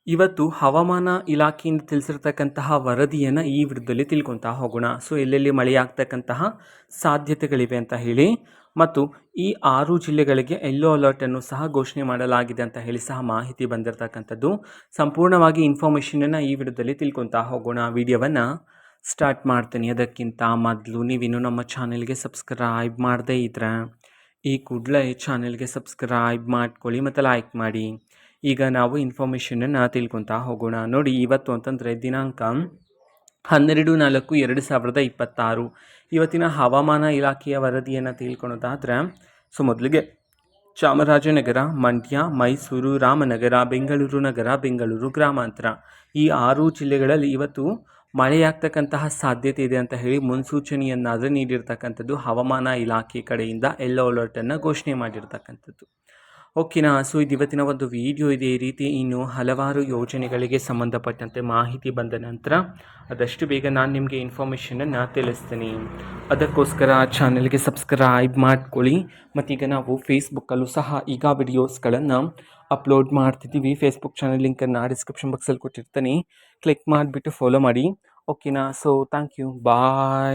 ಇವತ್ತು ಹವಾಮಾನ ಇಲಾಖೆಯಿಂದ ತಿಳಿಸಿರ್ತಕ್ಕಂತಹ ವರದಿಯನ್ನು ಈ ವಿಡಿಯೋದಲ್ಲಿ ತಿಳ್ಕೊತಾ ಹೋಗೋಣ. ಸೊ ಎಲ್ಲೆಲ್ಲಿ ಮಳೆಯಾಗ್ತಕ್ಕಂತಹ ಸಾಧ್ಯತೆಗಳಿವೆ ಅಂತ ಹೇಳಿ, ಮತ್ತು ಈ 6 ಜಿಲ್ಲೆಗಳಿಗೆ ಯೆಲ್ಲೋ ಅಲರ್ಟನ್ನು ಸಹ ಘೋಷಣೆ ಮಾಡಲಾಗಿದೆ ಅಂತ ಹೇಳಿ ಸಹ ಮಾಹಿತಿ ಬಂದಿರತಕ್ಕಂಥದ್ದು. ಸಂಪೂರ್ಣವಾಗಿ ಇನ್ಫಾರ್ಮೇಷನನ್ನು ಈ ವಿಡಿಯೋದಲ್ಲಿ ತಿಳ್ಕೊತಾ ಹೋಗೋಣ. ವಿಡಿಯೋವನ್ನು ಸ್ಟಾರ್ಟ್ ಮಾಡ್ತೀನಿ. ಅದಕ್ಕಿಂತ ಮೊದಲು ನೀವಿನ್ನೂ ನಮ್ಮ ಚಾನೆಲ್ಗೆ ಸಬ್ಸ್ಕ್ರೈಬ್ ಮಾಡದೇ ಇದ್ರೆ ಈ ಕೂಡಲೇ ಚಾನೆಲ್ಗೆ ಸಬ್ಸ್ಕ್ರೈಬ್ ಮಾಡ್ಕೊಳ್ಳಿ ಮತ್ತು ಲೈಕ್ ಮಾಡಿ. ಈಗ ನಾವು ಇನ್ಫಾರ್ಮೇಷನನ್ನು ತಿಳ್ಕೊತಾ ಹೋಗೋಣ. ನೋಡಿ, ಇವತ್ತು ಅಂತಂದರೆ ದಿನಾಂಕ 12/4/2026 ಇವತ್ತಿನ ಹವಾಮಾನ ಇಲಾಖೆಯ ವರದಿಯನ್ನು ತಿಳ್ಕೊಳೋದಾದರೆ, ಸೊ ಮೊದಲಿಗೆ ಚಾಮರಾಜನಗರ, ಮಂಡ್ಯ, ಮೈಸೂರು, ರಾಮನಗರ, ಬೆಂಗಳೂರು ನಗರ, ಬೆಂಗಳೂರು ಗ್ರಾಮಾಂತರ ಈ 6 ಜಿಲ್ಲೆಗಳಲ್ಲಿ ಇವತ್ತು ಮಳೆಯಾಗ್ತಕ್ಕಂತಹ ಸಾಧ್ಯತೆ ಇದೆ ಅಂತ ಹೇಳಿ ಮುನ್ಸೂಚನೆಯನ್ನಾದರೆ ನೀಡಿರ್ತಕ್ಕಂಥದ್ದು ಹವಾಮಾನ ಇಲಾಖೆ ಕಡೆಯಿಂದ ಯೆಲ್ಲೋ ಅಲರ್ಟನ್ನು ಘೋಷಣೆ ಮಾಡಿರ್ತಕ್ಕಂಥದ್ದು. ಓಕೆನಾ. ಸೊ ಇದು ಇವತ್ತಿನ ಒಂದು ವಿಡಿಯೋ ಇದೆ. ಈ ರೀತಿ ಇನ್ನು ಹಲವಾರು ಯೋಜನೆಗಳಿಗೆ ಸಂಬಂಧಪಟ್ಟಂತೆ ಮಾಹಿತಿ ಬಂದ ನಂತರ ಆದಷ್ಟು ಬೇಗ ನಾನು ನಿಮಗೆ ಇನ್ಫಾರ್ಮೇಷನನ್ನು ತಿಳಿಸ್ತೀನಿ. ಅದಕ್ಕೋಸ್ಕರ ಚಾನೆಲ್ಗೆ ಸಬ್ಸ್ಕ್ರೈಬ್ ಮಾಡ್ಕೊಳ್ಳಿ. ಮತ್ತೀಗ ನಾವು ಫೇಸ್ಬುಕ್ಕಲ್ಲೂ ಸಹ ಈಗ ವಿಡಿಯೋಸ್ಗಳನ್ನು ಅಪ್ಲೋಡ್ ಮಾಡ್ತಿದ್ದೀವಿ. ಫೇಸ್ಬುಕ್ ಚಾನಲ್ ಲಿಂಕನ್ನು ಡಿಸ್ಕ್ರಿಪ್ಷನ್ ಬಾಕ್ಸಲ್ಲಿ ಕೊಟ್ಟಿರ್ತೀನಿ. ಕ್ಲಿಕ್ ಮಾಡಿಬಿಟ್ಟು ಫಾಲೋ ಮಾಡಿ. ಓಕೆನಾ. So thank you, bye.